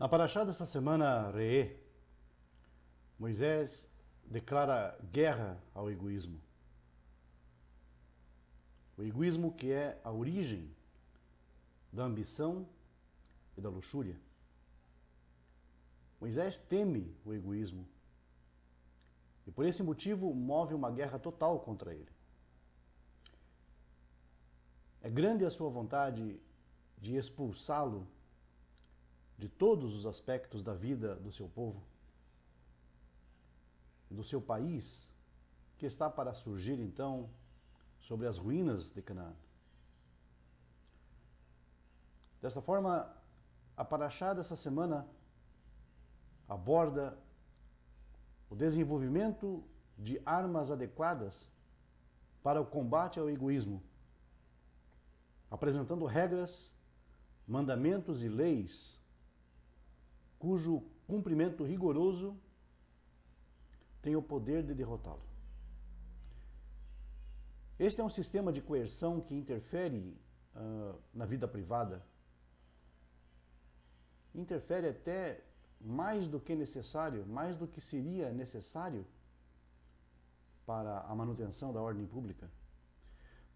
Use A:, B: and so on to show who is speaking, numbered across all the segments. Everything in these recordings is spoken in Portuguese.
A: Na paraxá dessa semana, Re'ê, Moisés declara guerra ao egoísmo. O egoísmo que é a origem da ambição e da luxúria. Moisés teme o egoísmo e por esse motivo move uma guerra total contra ele. É grande a sua vontade de expulsá-lo de todos os aspectos da vida do seu povo, do seu país, que está para surgir então sobre as ruínas de Canaã. Dessa forma, a paraxá dessa semana aborda o desenvolvimento de armas adequadas para o combate ao egoísmo, apresentando regras, mandamentos e leis cujo cumprimento rigoroso tem o poder de derrotá-lo. Este é um sistema de coerção que interfere na vida privada, interfere até mais do que necessário, mais do que seria necessário para a manutenção da ordem pública.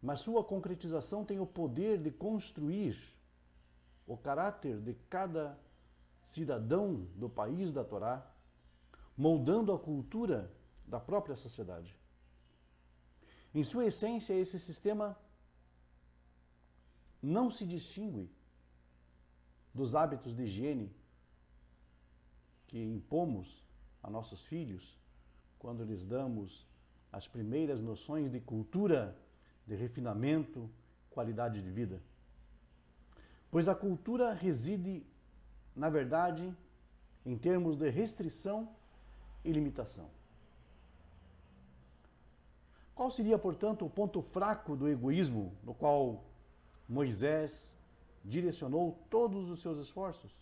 A: Mas sua concretização tem o poder de construir o caráter de cada cidadão do país da Torá, moldando a cultura da própria sociedade. Em sua essência, esse sistema não se distingue dos hábitos de higiene que impomos a nossos filhos quando lhes damos as primeiras noções de cultura, de refinamento, qualidade de vida. Pois a cultura reside, na verdade, em termos de restrição e limitação. Qual seria, portanto, o ponto fraco do egoísmo no qual Moisés direcionou todos os seus esforços?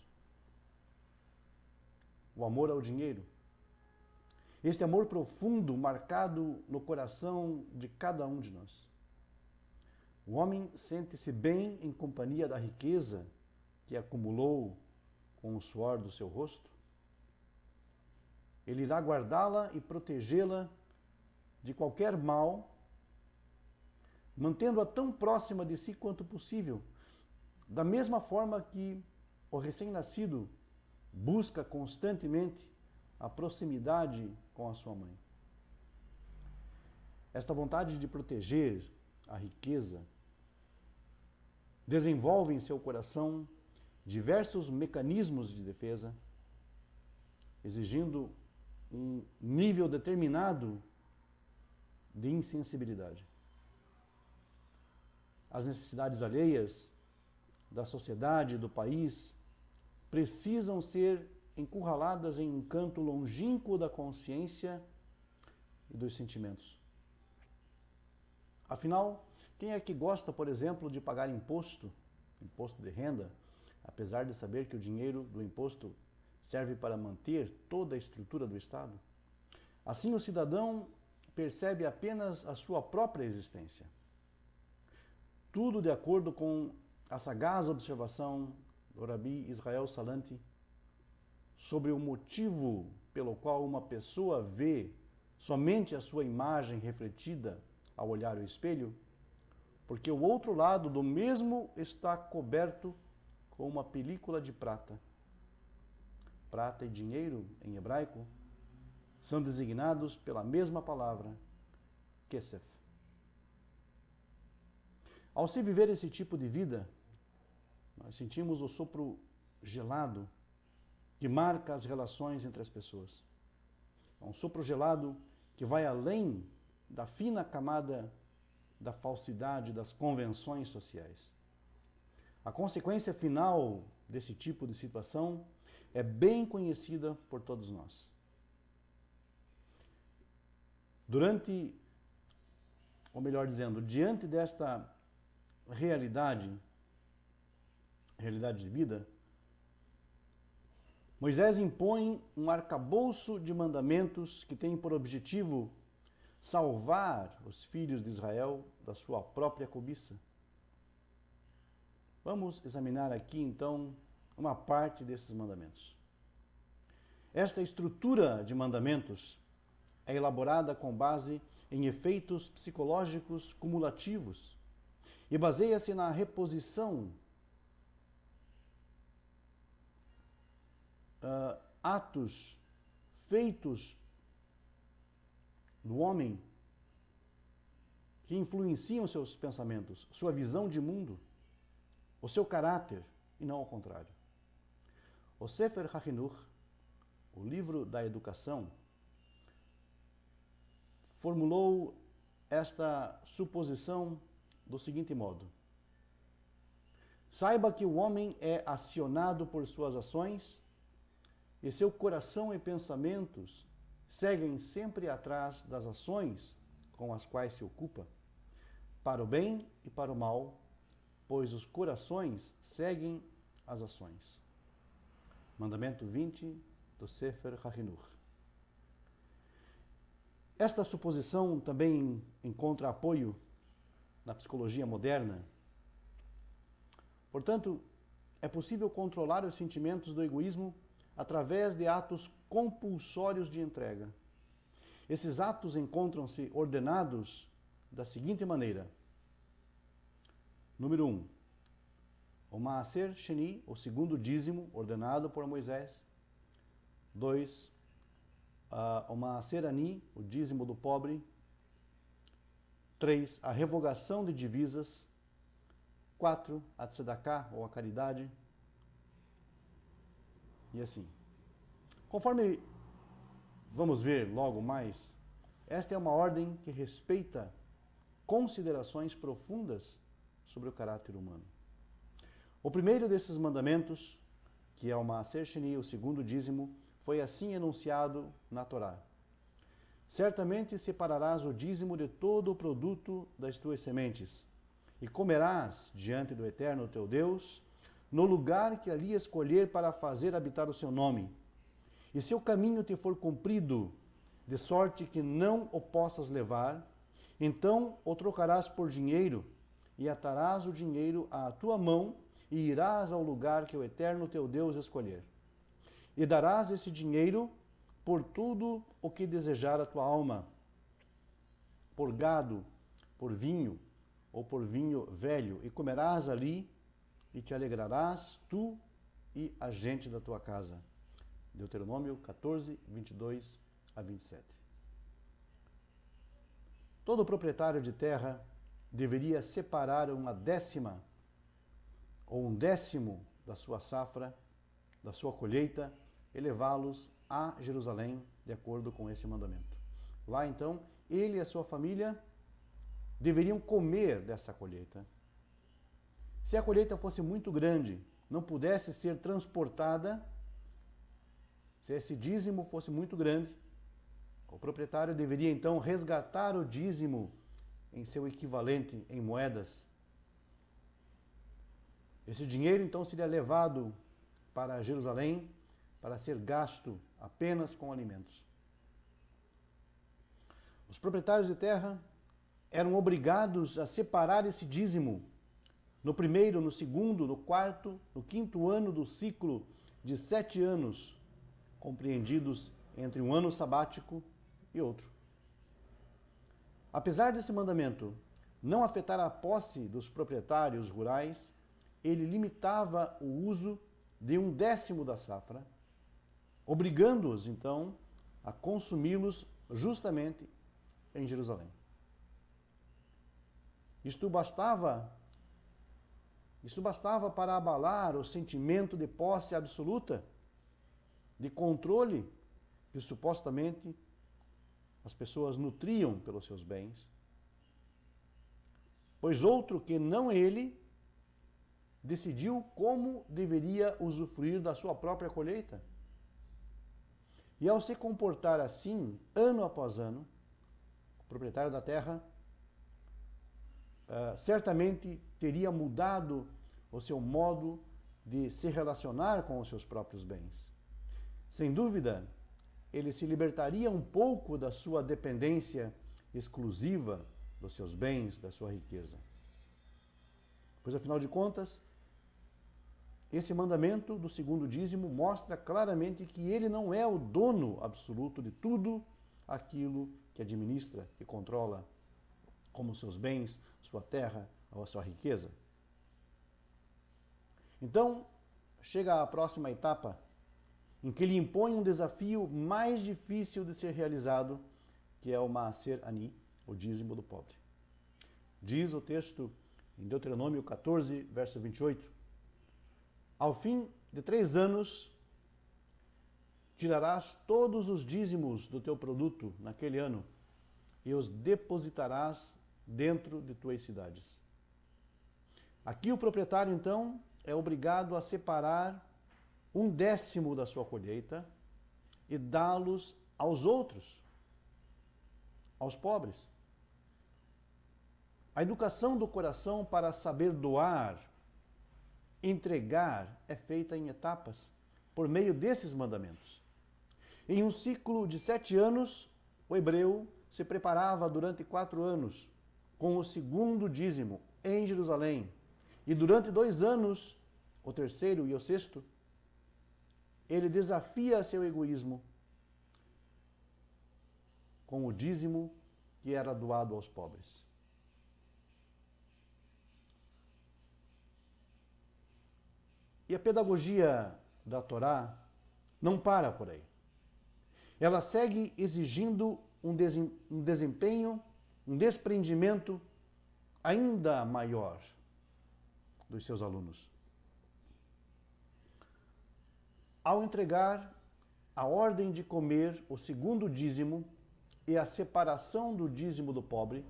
A: O amor ao dinheiro. Este amor profundo marcado no coração de cada um de nós. O homem sente-se bem em companhia da riqueza que acumulou com o suor do seu rosto. Ele irá guardá-la e protegê-la de qualquer mal, mantendo-a tão próxima de si quanto possível, da mesma forma que o recém-nascido busca constantemente a proximidade com a sua mãe. Esta vontade de proteger a riqueza desenvolve em seu coração diversos mecanismos de defesa, exigindo um nível determinado de insensibilidade. As necessidades alheias da sociedade, do país, precisam ser encurraladas em um canto longínquo da consciência e dos sentimentos. Afinal, quem é que gosta, por exemplo, de pagar imposto de renda, apesar de saber que o dinheiro do imposto serve para manter toda a estrutura do Estado? Assim, o cidadão percebe apenas a sua própria existência. Tudo de acordo com a sagaz observação do Rabi Israel Salanti sobre o motivo pelo qual uma pessoa vê somente a sua imagem refletida ao olhar o espelho, porque o outro lado do mesmo está coberto com uma película de prata. Prata e dinheiro, em hebraico, são designados pela mesma palavra, kesef. Ao se viver esse tipo de vida, nós sentimos o sopro gelado que marca as relações entre as pessoas. É um sopro gelado que vai além da fina camada da falsidade das convenções sociais. A consequência final desse tipo de situação é bem conhecida por todos nós. Diante desta realidade de vida, Moisés impõe um arcabouço de mandamentos que tem por objetivo salvar os filhos de Israel da sua própria cobiça. Vamos examinar aqui então uma parte desses mandamentos. Esta estrutura de mandamentos é elaborada com base em efeitos psicológicos cumulativos e baseia-se na reposição atos feitos do homem que influenciam seus pensamentos, sua visão de mundo, o seu caráter, e não ao contrário. O Sefer HaChinuch, o livro da educação, formulou esta suposição do seguinte modo: saiba que o homem é acionado por suas ações e seu coração e pensamentos seguem sempre atrás das ações com as quais se ocupa, para o bem e para o mal, pois os corações seguem as ações. Mandamento 20 do Sefer HaChinuch. Esta suposição também encontra apoio na psicologia moderna. Portanto, é possível controlar os sentimentos do egoísmo através de atos compulsórios de entrega. Esses atos encontram-se ordenados da seguinte maneira. Número 1. O Maaser Sheni, o segundo dízimo, ordenado por Moisés. 2. O Maaser Ani, o dízimo do pobre. 3. A revogação de divisas. 4. A tzedakah, ou a caridade. E assim. Conforme vamos ver logo mais, esta é uma ordem que respeita considerações profundas sobre o caráter humano. O primeiro desses mandamentos, que é o Maaser Sheni, o segundo dízimo, foi assim enunciado na Torá. Certamente separarás o dízimo de todo o produto das tuas sementes, e comerás diante do Eterno teu Deus, no lugar que ali escolher para fazer habitar o seu nome. E se o caminho te for comprido, de sorte que não o possas levar, então o trocarás por dinheiro, e atarás o dinheiro à tua mão, e irás ao lugar que o Eterno teu Deus escolher. E darás esse dinheiro por tudo o que desejar a tua alma, por gado, por vinho, ou por vinho velho, e comerás ali, e te alegrarás, tu e a gente da tua casa. Deuteronômio 14, 22 a 27. Todo proprietário de terra deveria separar uma décima ou um décimo da sua safra, da sua colheita, e levá-los a Jerusalém, de acordo com esse mandamento. Lá, então, ele e a sua família deveriam comer dessa colheita. Se a colheita fosse muito grande, não pudesse ser transportada, se esse dízimo fosse muito grande, o proprietário deveria então resgatar o dízimo em seu equivalente em moedas. Esse dinheiro então seria levado para Jerusalém para ser gasto apenas com alimentos. Os proprietários de terra eram obrigados a separar esse dízimo no primeiro, no segundo, no quarto, no quinto ano do ciclo de 7 anos, compreendidos entre um ano sabático e outro. Apesar desse mandamento não afetar a posse dos proprietários rurais, ele limitava o uso de um décimo da safra, obrigando-os, então, a consumi-los justamente em Jerusalém. Isto bastava para abalar o sentimento de posse absoluta, de controle que supostamente as pessoas nutriam pelos seus bens, pois outro que não ele decidiu como deveria usufruir da sua própria colheita. E ao se comportar assim, ano após ano, o proprietário da terra certamente teria mudado o seu modo de se relacionar com os seus próprios bens. Sem dúvida, ele se libertaria um pouco da sua dependência exclusiva dos seus bens, da sua riqueza. Pois, afinal de contas, esse mandamento do segundo dízimo mostra claramente que ele não é o dono absoluto de tudo aquilo que administra e controla, como seus bens, sua terra ou a sua riqueza. Então, chega a próxima etapa, em que ele impõe um desafio mais difícil de ser realizado, que é o Maaser Ani, o dízimo do pobre. Diz o texto em Deuteronômio 14, verso 28, ao fim de 3 anos, tirarás todos os dízimos do teu produto naquele ano e os depositarás dentro de tuas cidades. Aqui o proprietário, então, é obrigado a separar 1/10 da sua colheita e dá-los aos outros, aos pobres. A educação do coração para saber doar, entregar, é feita em etapas, por meio desses mandamentos. Em um ciclo de 7 anos, o hebreu se preparava durante 4 anos com o segundo dízimo em Jerusalém. E durante 2 anos, o terceiro e o sexto, ele desafia seu egoísmo com o dízimo que era doado aos pobres. E a pedagogia da Torá não para por aí. Ela segue exigindo um desempenho, um desprendimento ainda maior dos seus alunos. Ao entregar a ordem de comer o segundo dízimo e a separação do dízimo do pobre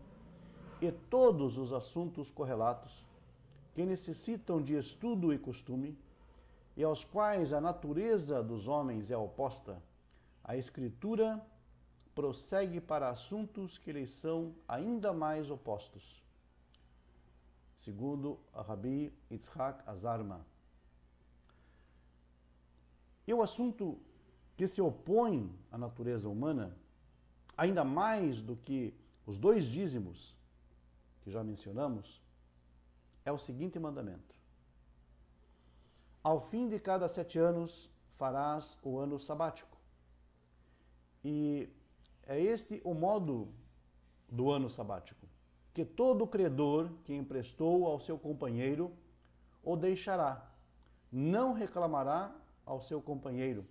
A: e todos os assuntos correlatos que necessitam de estudo e costume e aos quais a natureza dos homens é oposta, a Escritura prossegue para assuntos que lhes são ainda mais opostos. Segundo a Rabi Yitzhak Azarma. E o assunto que se opõe à natureza humana, ainda mais do que os 2 dízimos que já mencionamos, é o seguinte mandamento. Ao fim de cada 7 anos, farás o ano sabático. E é este o modo do ano sabático, que todo credor que emprestou ao seu companheiro o deixará, não reclamará ao seu companheiro,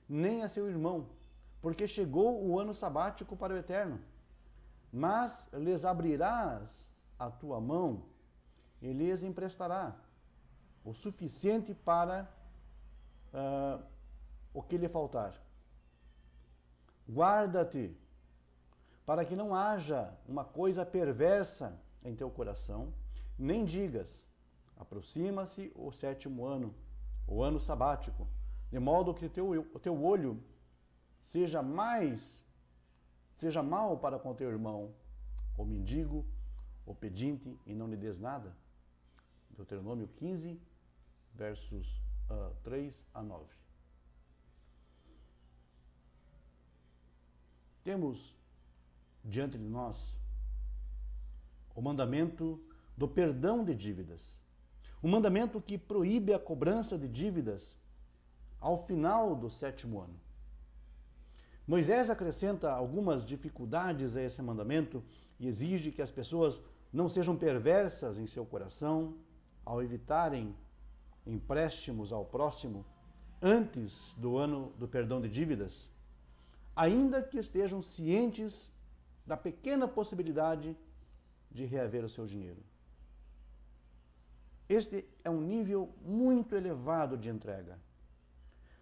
A: nem a seu irmão, porque chegou o ano sabático para o Eterno. Mas lhes abrirás a tua mão e lhes emprestará o suficiente para o que lhe faltar. Guarda-te, para que não haja uma coisa perversa em teu coração, nem digas, aproxima-se o 7º ano, o ano sabático, de modo que o teu olho seja mal para com teu irmão, o mendigo, o pedinte, e não lhe des nada. Deuteronômio 15, versos 3 a 9. Temos diante de nós o mandamento do perdão de dívidas. Um mandamento que proíbe a cobrança de dívidas ao final do 7º ano. Moisés acrescenta algumas dificuldades a esse mandamento e exige que as pessoas não sejam perversas em seu coração ao evitarem empréstimos ao próximo antes do ano do perdão de dívidas, ainda que estejam cientes da pequena possibilidade de reaver o seu dinheiro. Este é um nível muito elevado de entrega.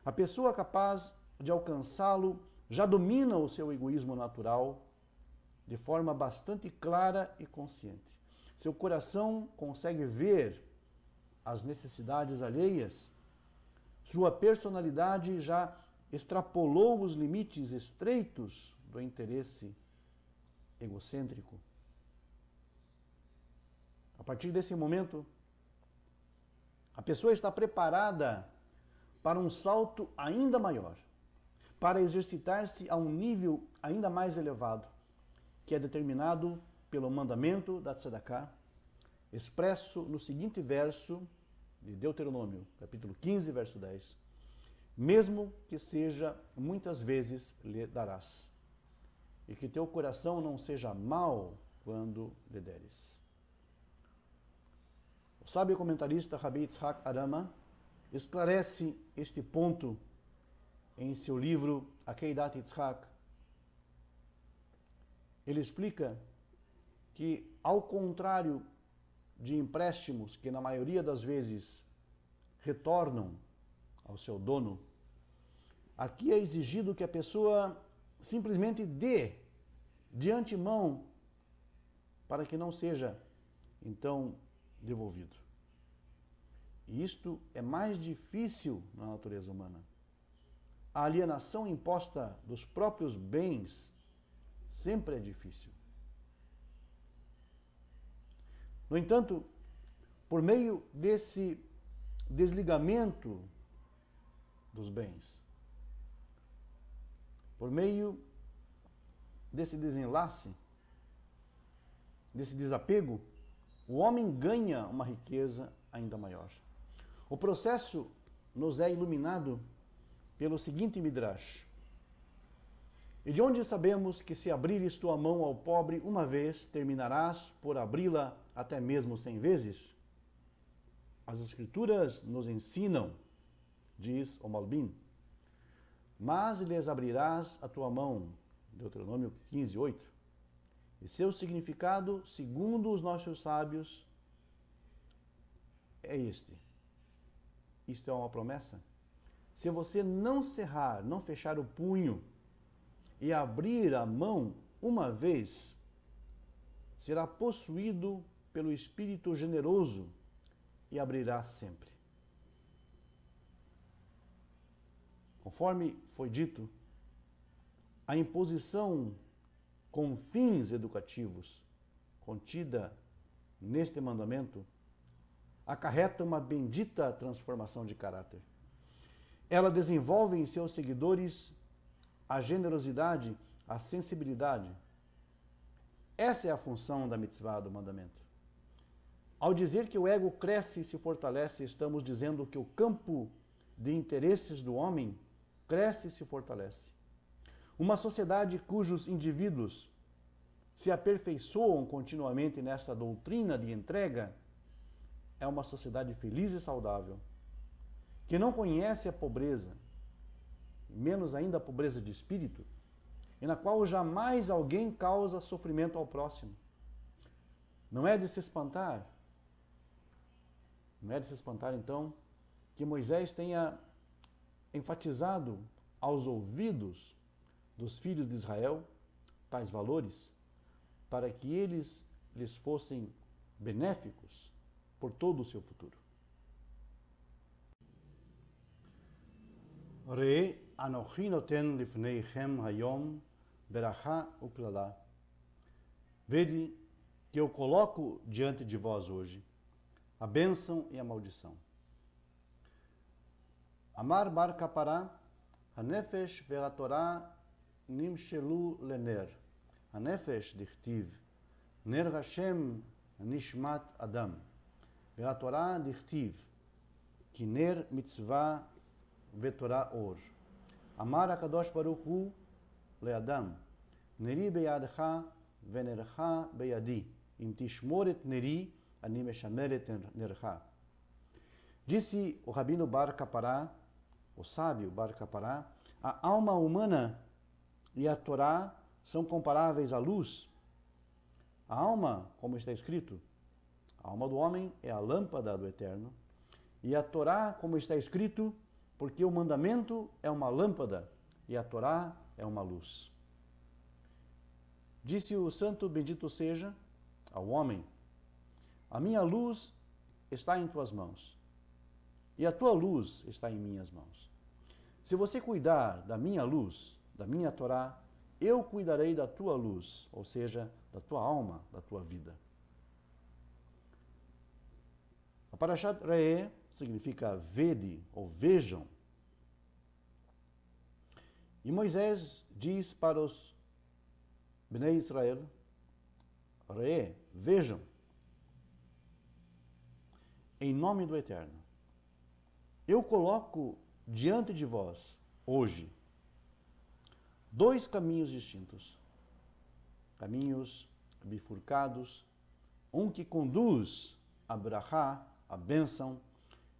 A: A pessoa capaz de alcançá-lo já domina o seu egoísmo natural de forma bastante clara e consciente. Seu coração consegue ver as necessidades alheias. Sua personalidade já extrapolou os limites estreitos do interesse egocêntrico. A partir desse momento, a pessoa está preparada para um salto ainda maior, para exercitar-se a um nível ainda mais elevado, que é determinado pelo mandamento da Tzedakah, expresso no seguinte verso de Deuteronômio, capítulo 15, verso 10, mesmo que seja muitas vezes lhe darás, e que teu coração não seja mau quando lhe deres. O sábio comentarista Rabbi Yitzhak Arama esclarece este ponto em seu livro Akeidat Yitzhak. Ele explica que, ao contrário de empréstimos que na maioria das vezes retornam ao seu dono, aqui é exigido que a pessoa simplesmente dê de antemão para que não seja, então, devolvido. E isto é mais difícil na natureza humana. A alienação imposta dos próprios bens sempre é difícil. No entanto, por meio desse desligamento dos bens, por meio desse desenlace, desse desapego, o homem ganha uma riqueza ainda maior. O processo nos é iluminado pelo seguinte midrash: e de onde sabemos que se abrires tua mão ao pobre uma vez, terminarás por abri-la até mesmo 100 vezes? As Escrituras nos ensinam, diz o Malbim, mas lhes abrirás a tua mão, Deuteronômio 15, 8. E seu significado, segundo os nossos sábios, é este. Isto é uma promessa. Se você não cerrar, não fechar o punho e abrir a mão uma vez, será possuído pelo Espírito generoso e abrirá sempre. Conforme foi dito, a imposição com fins educativos contida neste mandamento acarreta uma bendita transformação de caráter. Ela desenvolve em seus seguidores a generosidade, a sensibilidade. Essa é a função da mitzvah, do mandamento. Ao dizer que o ego cresce e se fortalece, estamos dizendo que o campo de interesses do homem cresce e se fortalece. Uma sociedade cujos indivíduos se aperfeiçoam continuamente nessa doutrina de entrega é uma sociedade feliz e saudável, que não conhece a pobreza, menos ainda a pobreza de espírito, e na qual jamais alguém causa sofrimento ao próximo. Não é de se espantar, então, que Moisés tenha enfatizado aos ouvidos dos filhos de Israel tais valores, para que eles lhes fossem benéficos por todo o seu futuro. Re anochi noten lifneichem hayom beracha uklala. Vede que eu coloco diante de vós hoje a bênção e a maldição. Amar bar kapará, hanefesh ve'atorá nimshelu lener. Hanefesh dichtiv, ner Hashem nishmat adam. Ve'atorá dichtiv, ki ner mitzvah ve'torá or. Amar HaKadosh Baruch Hu le'adam, neri beyadcha ve'nercha beyadi, im tishmoret neri ani meshameret nercha. Disse o Rabino Bar Kapará, o sábio Bar Kapará, a alma humana e a Torá são comparáveis à luz. A alma, como está escrito, a alma do homem é a lâmpada do Eterno, e a Torá, como está escrito, porque o mandamento é uma lâmpada e a Torá é uma luz. Disse o santo bendito seja ao homem: a minha luz está em tuas mãos, e a tua luz está em minhas mãos. Se você cuidar da minha luz, da minha Torá, eu cuidarei da tua luz, ou seja, da tua alma, da tua vida. A Parashat Re'eh significa vede ou vejam. E Moisés diz para os Bnei Israel: Re'eh, vejam, em nome do Eterno. eu coloco diante de vós, hoje, dois caminhos distintos. Caminhos bifurcados, um que conduz a brachá, a bênção,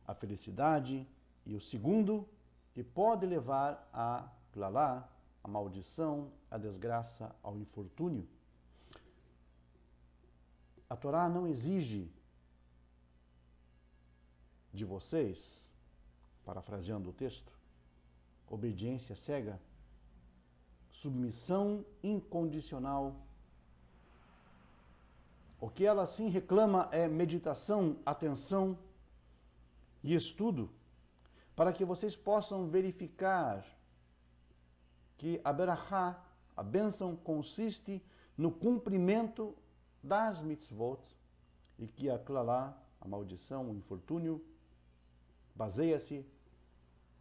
A: a felicidade, e o segundo que pode levar a klalá, a maldição, a desgraça, ao infortúnio. A Torá não exige de vocês, parafraseando o texto, obediência cega, submissão incondicional. O que ela sim reclama é meditação, atenção e estudo, para que vocês possam verificar que a berachá, a bênção, consiste no cumprimento das mitzvot e que a klalá, a maldição, o infortúnio, baseia-se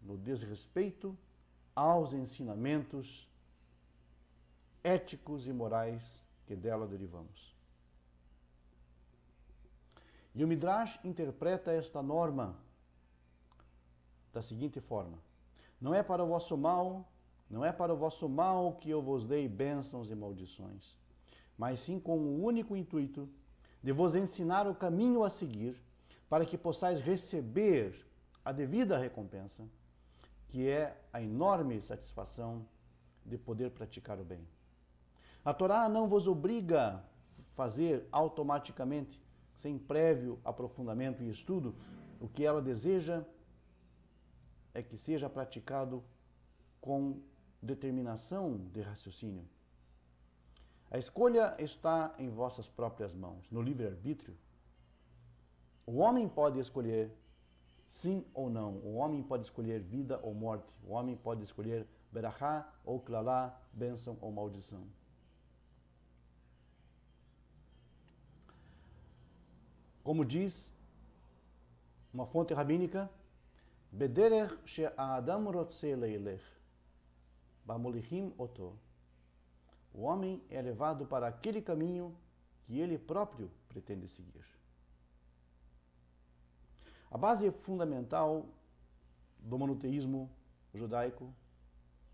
A: no desrespeito aos ensinamentos éticos e morais que dela derivamos. E o Midrash interpreta esta norma da seguinte forma: não é para o vosso mal, não é para o vosso mal que eu vos dei bênçãos e maldições, mas sim com o único intuito de vos ensinar o caminho a seguir, para que possais receber a devida recompensa, que é a enorme satisfação de poder praticar o bem. A Torá não vos obriga a fazer automaticamente, sem prévio aprofundamento e estudo. O que ela deseja é que seja praticado com determinação de raciocínio. A escolha está em vossas próprias mãos, no livre-arbítrio. O homem pode escolher sim ou não. O homem pode escolher vida ou morte. O homem pode escolher berachá ou klalá, bênção ou maldição. Como diz uma fonte rabínica, Bederech she'adam rotze leilech, bamolihim oto. O homem é levado para aquele caminho que ele próprio pretende seguir. A base fundamental do monoteísmo judaico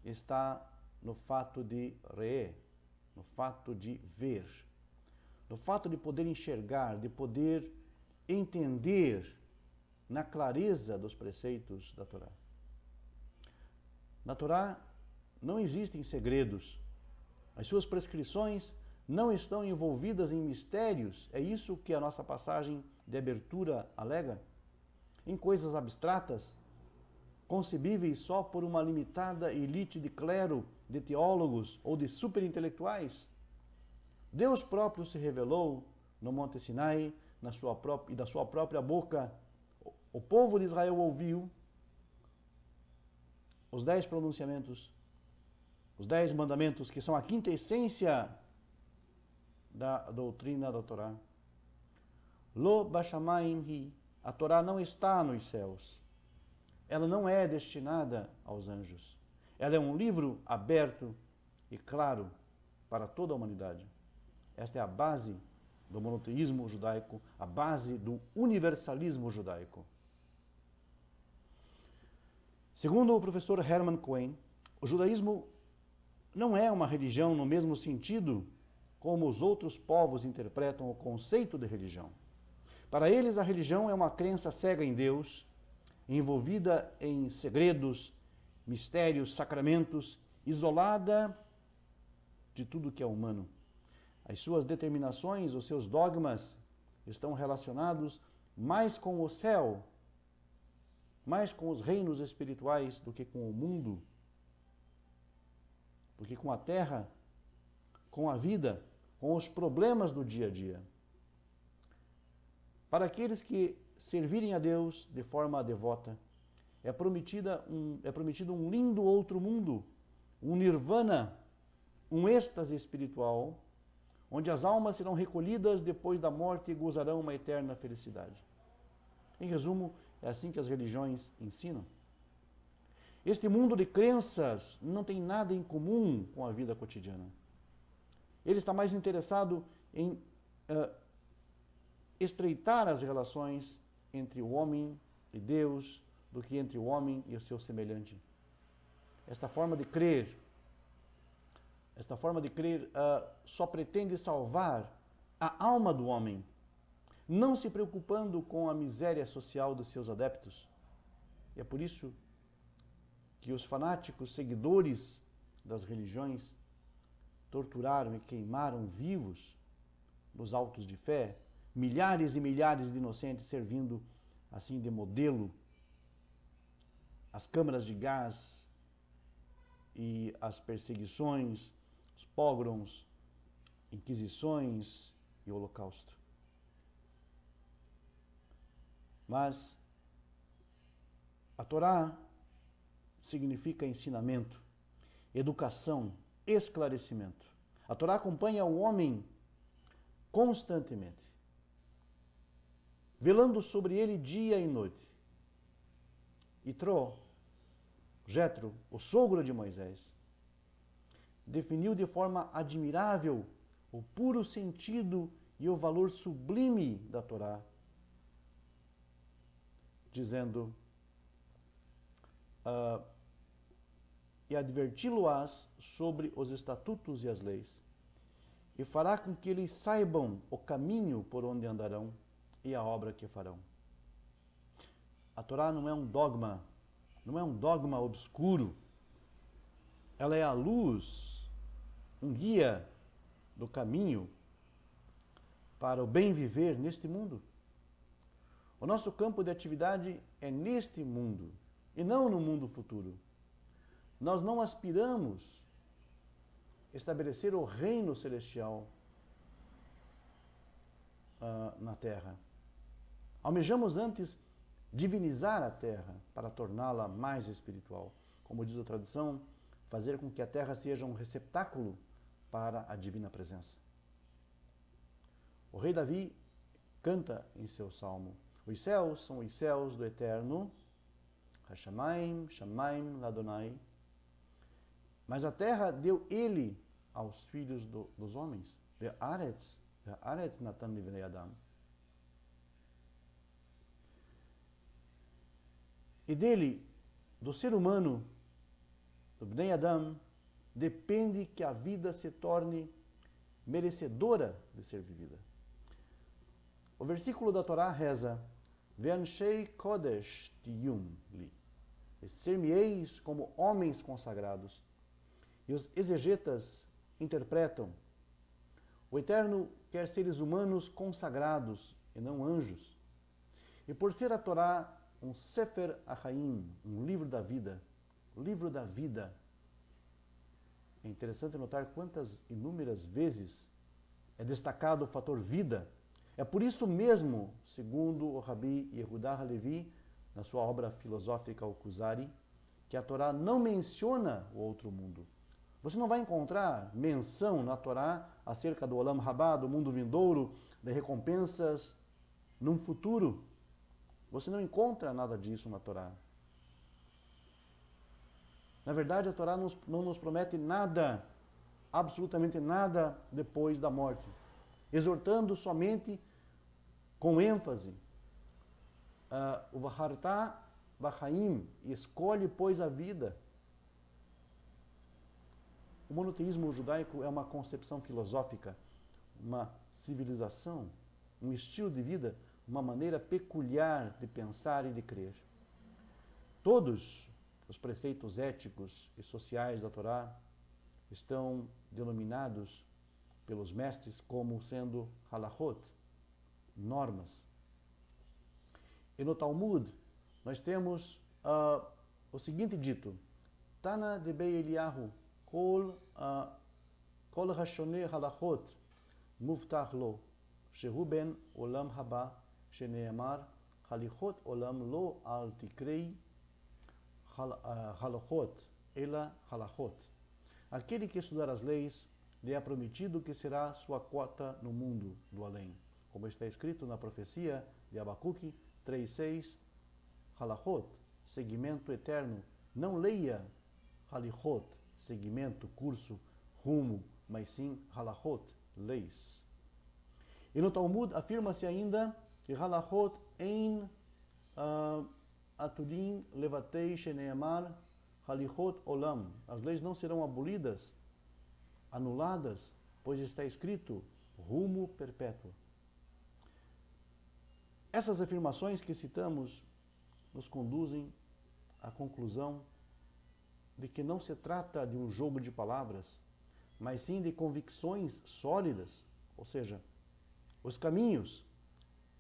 A: está no fato de re'eh, no fato de ver, no fato de poder enxergar, de poder entender na clareza dos preceitos da Torá. Na Torá não existem segredos. As suas prescrições não estão envolvidas em mistérios. É isso que a nossa passagem de abertura alega. Em coisas abstratas, concebíveis só por uma limitada elite de clero, de teólogos ou de superintelectuais. Deus próprio se revelou no Monte Sinai e da sua própria boca. O povo de Israel ouviu os 10 pronunciamentos, os 10 mandamentos, que são a quinta essência da doutrina da Torá. Lo bashamayim hi. A Torá não está nos céus. Ela não é destinada aos anjos. Ela é um livro aberto e claro para toda a humanidade. Esta é a base do monoteísmo judaico, a base do universalismo judaico. Segundo o professor Hermann Cohen, o judaísmo não é uma religião no mesmo sentido como os outros povos interpretam o conceito de religião. Para eles, a religião é uma crença cega em Deus, envolvida em segredos, mistérios, sacramentos, isolada de tudo que é humano. As suas determinações, os seus dogmas estão relacionados mais com o céu, mais com os reinos espirituais do que com o mundo, do que com a terra, com a vida, com os problemas do dia a dia. Para aqueles que servirem a Deus de forma devota, é prometido um lindo outro mundo, um nirvana, um êxtase espiritual, onde as almas serão recolhidas depois da morte e gozarão uma eterna felicidade. Em resumo, é assim que as religiões ensinam. Este mundo de crenças não tem nada em comum com a vida cotidiana. Ele está mais interessado em estreitar as relações entre o homem e Deus, do que entre o homem e o seu semelhante. Esta forma de crer só pretende salvar a alma do homem, não se preocupando com a miséria social dos seus adeptos. E é por isso que os fanáticos seguidores das religiões torturaram e queimaram vivos nos autos de fé milhares e milhares de inocentes, servindo assim de modelo as câmaras de gás e as perseguições, os pogroms, inquisições e o holocausto. Mas a Torá significa ensinamento, educação, esclarecimento. A Torá acompanha o homem constantemente, velando sobre ele dia e noite. Itró, Jetro, o sogro de Moisés, definiu de forma admirável o puro sentido e o valor sublime da Torá, dizendo: e adverti-lo-ás sobre os estatutos e as leis, e fará com que eles saibam o caminho por onde andarão e a obra que farão. A Torá não é um dogma obscuro. Ela é a luz, um guia do caminho para o bem viver neste mundo. O nosso campo de atividade é neste mundo e não no mundo futuro. Nós não aspiramos estabelecer o reino celestial na terra. Almejamos antes divinizar a terra para torná-la mais espiritual. Como diz a tradição, fazer com que a terra seja um receptáculo para a divina presença. O rei Davi canta em seu salmo: os céus são os céus do Eterno, Hashamayim, Shamaim, Ladonai. Mas a terra deu ele aos filhos dos homens. Ve'aretz natan livnei Adam. E dele, do ser humano, do Bnei Adam, depende que a vida se torne merecedora de ser vivida. O versículo da Torá reza: Ve'anshei kodesh tiyum li. Ser-me-eis como homens consagrados. E os exegetas interpretam: o Eterno quer seres humanos consagrados e não anjos. E por ser a Torá um Sefer Achaim, um livro da vida, é interessante notar quantas inúmeras vezes é destacado o fator vida. É por isso mesmo, segundo o Rabi Yehudah Halevi, na sua obra filosófica O Kuzari, que a Torá não menciona o outro mundo. Você não vai encontrar menção na Torá acerca do Olam Rabá, do mundo vindouro, de recompensas num futuro. Você não encontra nada disso na Torá. Na verdade, a Torá não nos promete nada, absolutamente nada, depois da morte, exortando somente com ênfase o Vahartá Bachaim, escolhe, pois, a vida. O monoteísmo judaico é uma concepção filosófica, uma civilização, um estilo de vida, uma maneira peculiar de pensar e de crer. Todos os preceitos éticos e sociais da Torá estão denominados pelos mestres como sendo halachot, normas. E no Talmud nós temos o seguinte dito: Tana debei Eliyahu, kol hashoneh halachot muftach lo, shehu ben olam haba, sheneemar halichot olam lo al tikrei halachot, ela halachot. Aquele que estudar as leis, lhe é prometido que será sua cota no mundo do além. Como está escrito na profecia de Abacuque 3:6, halachot, segmento eterno. Não leia halichot, segmento, curso, rumo, mas sim halachot, leis. E no Talmud afirma-se ainda que halachot ein atudim levatei sheneemar halichot olam. As leis não serão abolidas, anuladas, pois está escrito rumo perpétuo. Essas afirmações que citamos nos conduzem à conclusão de que não se trata de um jogo de palavras, mas sim de convicções sólidas, ou seja, os caminhos,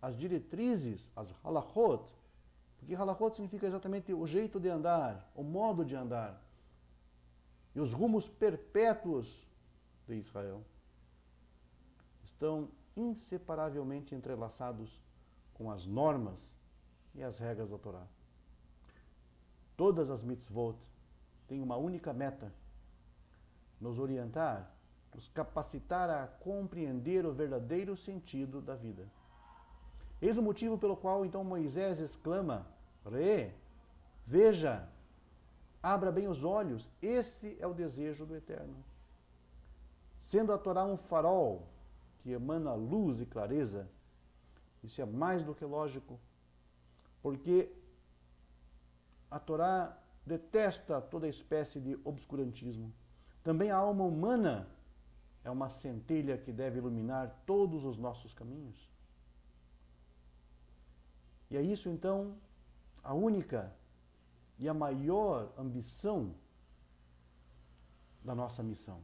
A: as diretrizes, as halachot, porque halachot significa exatamente o jeito de andar, o modo de andar, e os rumos perpétuos de Israel estão inseparavelmente entrelaçados com as normas e as regras da Torá. Todas as mitzvot têm uma única meta: nos orientar, nos capacitar a compreender o verdadeiro sentido da vida. Eis o motivo pelo qual então Moisés exclama: Re, veja, abra bem os olhos, esse é o desejo do Eterno. Sendo a Torá um farol que emana luz e clareza, isso é mais do que lógico, porque a Torá detesta toda espécie de obscurantismo. Também a alma humana é uma centelha que deve iluminar todos os nossos caminhos. E é isso, então, a única e a maior ambição da nossa missão.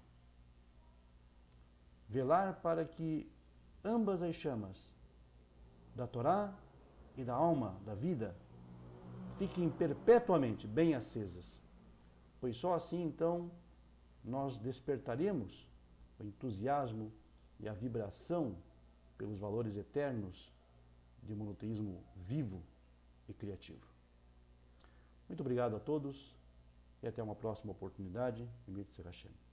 A: Velar para que ambas as chamas da Torá e da alma, da vida, fiquem perpetuamente bem acesas, pois só assim, então, nós despertaremos o entusiasmo e a vibração pelos valores eternos de um monoteísmo vivo e criativo. Muito obrigado a todos e até uma próxima oportunidade. Emir Tzir Hashem.